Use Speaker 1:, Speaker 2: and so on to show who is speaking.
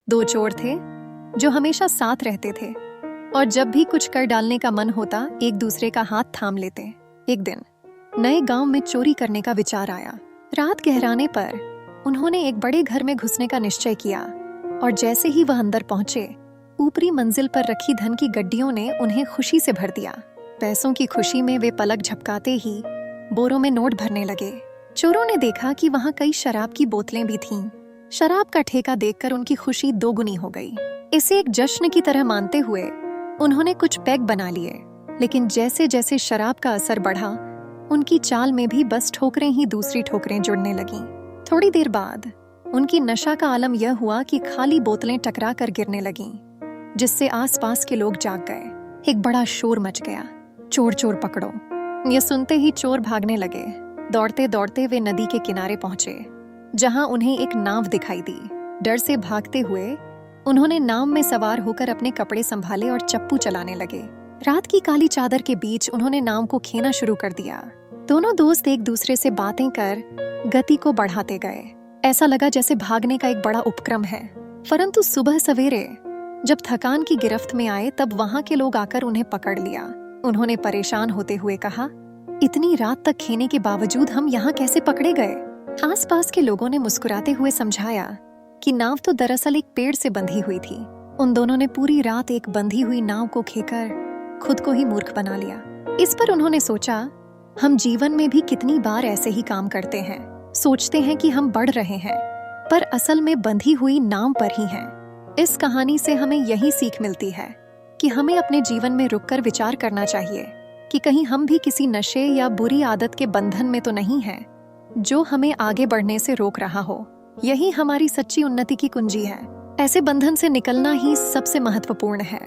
Speaker 1: दो चोर थे जो हमेशा साथ रहते थे और जब भी कुछ कर डालने का मन होता एक दूसरे का हाथ थाम लेते। एक दिन नए गांव में चोरी करने का विचार आया। रात गहराने पर उन्होंने एक बड़े घर में घुसने का निश्चय किया और जैसे ही वह अंदर पहुंचे, ऊपरी मंजिल पर रखी धन की गड्डियों ने उन्हें खुशी से भर दिया। पैसों की खुशी में वे पलक झपकाते ही बोरों में नोट भरने लगे। चोरों ने देखा कि वहां कई शराब की बोतलें भी थीं। शराब का ठेका देखकर उनकी खुशी दोगुनी हो गई। इसे एक जश्न की तरह मानते हुए उन्होंने कुछ पैग बना लिए, लेकिन जैसे जैसे शराब का असर बढ़ा, उनकी चाल में भी बस ठोकरें ही दूसरी ठोकरें जुड़ने लगीं। थोड़ी देर बाद उनकी नशा का आलम यह हुआ कि खाली बोतलें टकरा कर गिरने लगीं, जिससे आसपास के लोग जाग गए। एक बड़ा शोर मच गया, चोर चोर पकड़ो। यह सुनते ही चोर भागने लगे। दौड़ते दौड़ते वे नदी के किनारे पहुंचे, जहां उन्हें एक नाव दिखाई दी। डर से भागते हुए उन्होंने नाव में सवार होकर अपने कपड़े संभाले और चप्पू चलाने लगे। रात की काली चादर के बीच उन्होंने नाव को खेना शुरू कर दिया। दोनों दोस्त एक दूसरे से बातें कर गति को बढ़ाते गए। ऐसा लगा जैसे भागने का एक बड़ा उपक्रम है। परंतु सुबह सवेरे जब थकान की गिरफ्त में आए, तब वहां के लोग आकर उन्हें पकड़ लिया। उन्होंने परेशान होते हुए कहा, इतनी रात तक खेने के बावजूद हम यहाँ कैसे पकड़े गए? आसपास के लोगों ने मुस्कुराते हुए समझाया कि नाव तो दरअसल एक पेड़ से बंधी हुई थी। उन दोनों ने पूरी रात एक बंधी हुई नाव को खेकर खुद को ही मूर्ख बना लिया। इस पर उन्होंने सोचा, हम जीवन में भी कितनी बार ऐसे ही काम करते हैं। सोचते हैं कि हम बढ़ रहे हैं, पर असल में बंधी हुई नाव पर ही हैं। इस कहानी से हमें यही सीख मिलती है कि हमें अपने जीवन में रुककर विचार करना चाहिए कि कहीं हम भी किसी नशे या बुरी आदत के बंधन में तो नहीं हैं, जो हमें आगे बढ़ने से रोक रहा हो। यही हमारी सच्ची उन्नति की कुंजी है। ऐसे बंधन से निकलना ही सबसे महत्वपूर्ण है।